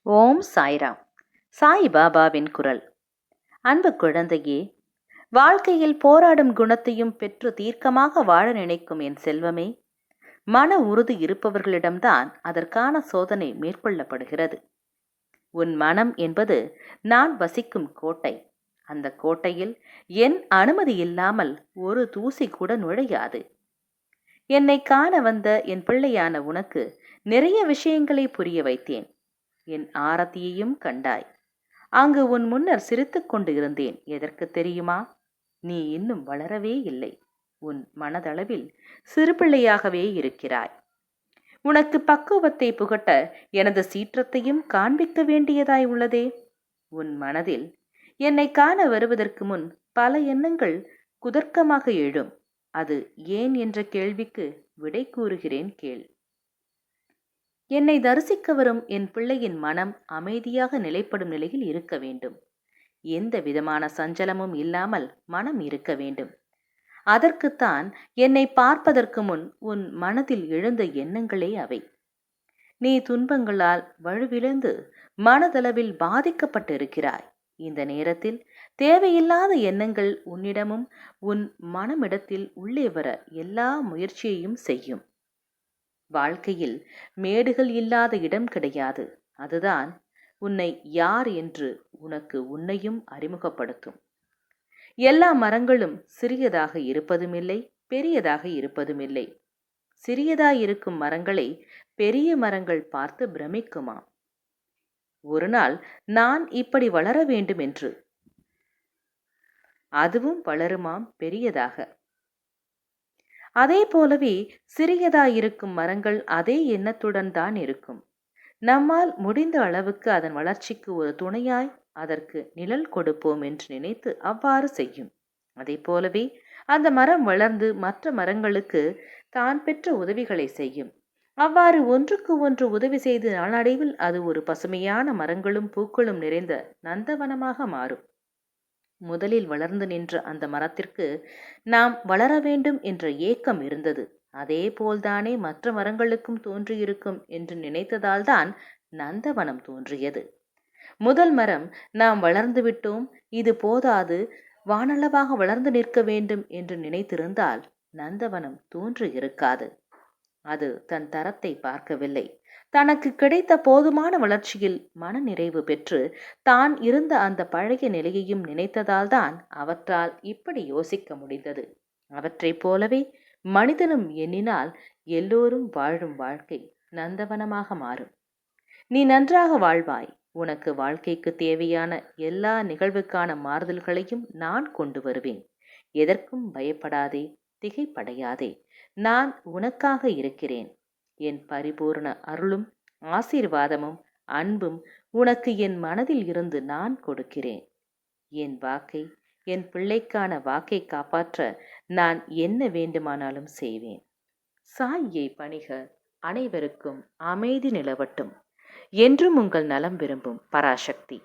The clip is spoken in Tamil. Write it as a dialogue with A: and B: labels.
A: ஓம் சாய்ராம். சாய் பாபாவின் குரல். அன்பு குழந்தையே, வாழ்க்கையில் போராடும் குணத்தையும் பெற்று தீர்க்கமாக வாழ நினைக்கும் என் செல்வமே, மன உறுதி இருப்பவர்களிடம்தான் அதற்கான சோதனை மேற்கொள்ளப்படுகிறது. உன் மனம் என்பது நான் வசிக்கும் கோட்டை. அந்த கோட்டையில் என் அனுமதி இல்லாமல் ஒரு தூசி கூட நுழையாது. என்னை காண வந்த என் பிள்ளையான உனக்கு நிறைய விஷயங்களை புரிய வைத்தேன். என் ஆரத்தியையும் கண்டாய். அங்கு உன் முன்னர் சிரித்துக் கொண்டு இருந்தேன். எதற்கு தெரியுமா? நீ இன்னும் வளரவே இல்லை. உன் மனதளவில் சிறு பிள்ளையாகவே இருக்கிறாய். உனக்கு பக்குவத்தை புகட்ட எனது சீற்றத்தையும் காண்பிக்க வேண்டியதாய் உள்ளதே. உன் மனதில் என்னை காண வருவதற்கு முன் பல எண்ணங்கள் குதர்க்கமாக எழும். அது ஏன் என்ற கேள்விக்கு விடை கூறுகிறேன், கேள். என்னை தரிசிக்க வரும் என் பிள்ளையின் மனம் அமைதியாக நிலைப்படும் நிலையில் இருக்க வேண்டும். எந்த விதமான சஞ்சலமும் இல்லாமல் மனம் இருக்க வேண்டும். அதற்குத்தான் என்னை பார்ப்பதற்கு முன் உன் மனதில் எழுந்த எண்ணங்களே அவை. நீ துன்பங்களால் வலுவிழந்து மனதளவில் பாதிக்கப்பட்டிருக்கிறாய். இந்த நேரத்தில் தேவையில்லாத எண்ணங்கள் உன்னிடமும் உன் மனமிடத்தில் உள்ளே வர எல்லா முயற்சியையும் செய்யும். வாழ்க்கையில் மேடுகள் இல்லாத இடம் கிடையாது. அதுதான் உன்னை யார் என்று உனக்கு உன்னையும் அறிமுகப்படுத்தும். எல்லா மரங்களும் சிறியதாக இருப்பதுமில்லை, பெரியதாக இருப்பதுமில்லை. சிறியதாய் இருக்கும் மரங்களை பெரிய மரங்கள் பார்த்து பிரமிக்குமாம். ஒரு நாள் நான் இப்படி வளர வேண்டும் என்று. அதுவும் வளருமாம் பெரியதாக. அதே போலவே சிறியதாயிருக்கும் மரங்கள் அதே எண்ணத்துடன் தான் இருக்கும். நம்மால் முடிந்த அளவுக்கு அதன் வளர்ச்சிக்கு ஒரு துணையாய் அதற்கு நிழல் கொடுப்போம் என்று நினைத்து அவ்வாறு செய்யும். அதே போலவே அந்த மரம் வளர்ந்து மற்ற மரங்களுக்கு தான் பெற்ற உதவிகளை செய்யும். அவ்வாறு ஒன்றுக்கு ஒன்று உதவி செய்து நாளடைவில் அது ஒரு பசுமையான மரங்களும் பூக்களும் நிறைந்த நந்தவனமாக மாறும். முதலில் வளர்ந்து நின்ற அந்த மரத்திற்கு நாம் வளர வேண்டும் என்ற ஏக்கம் இருந்தது. அதே போல்தானே மற்ற மரங்களுக்கும் தோன்றியிருக்கும் என்று நினைத்ததால்தான் நந்தவனம் தோன்றியது. முதல் மரம் நாம் வளர்ந்து விட்டோம், இது போதாது, வானளவாக வளர்ந்து நிற்க வேண்டும் என்று நினைத்திருந்தால் நந்தவனம் தோன்றியிருக்காது. அது தன் தரத்தை பார்க்கவில்லை. தனக்கு கிடைத்த போதுமான வளர்ச்சியில் மன நிறைவு பெற்று தான் இருந்த அந்த பழைய நிலையையும் நினைத்ததால்தான் அவற்றால் இப்படி யோசிக்க முடிந்தது. அவற்றைப் போலவே மனிதனும் எண்ணினால் எல்லோரும் வாழும் வாழ்க்கை நந்தவனமாக மாறும். நீ நன்றாக வாழ்வாய். உனக்கு வாழ்க்கைக்கு தேவையான எல்லா நிகழ்வுக்கான மாறுதல்களையும் நான் கொண்டு வருவேன். எதற்கும் பயப்படாதே, திகைப்படையாதே. நான் உனக்காக இருக்கிறேன். என் பரிபூர்ண அருளும் ஆசீர்வாதமும் அன்பும் உனக்கு என் மனதில் இருந்து நான் கொடுக்கிறேன். என் வாக்கை, என் பிள்ளைக்கான வாக்கை காப்பாற்ற நான் என்ன வேண்டுமானாலும் செய்வேன். சாயை பணிக. அனைவருக்கும் அமைதி நிலவட்டும். என்றும் உங்கள் நலம் விரும்பும் பராசக்தி.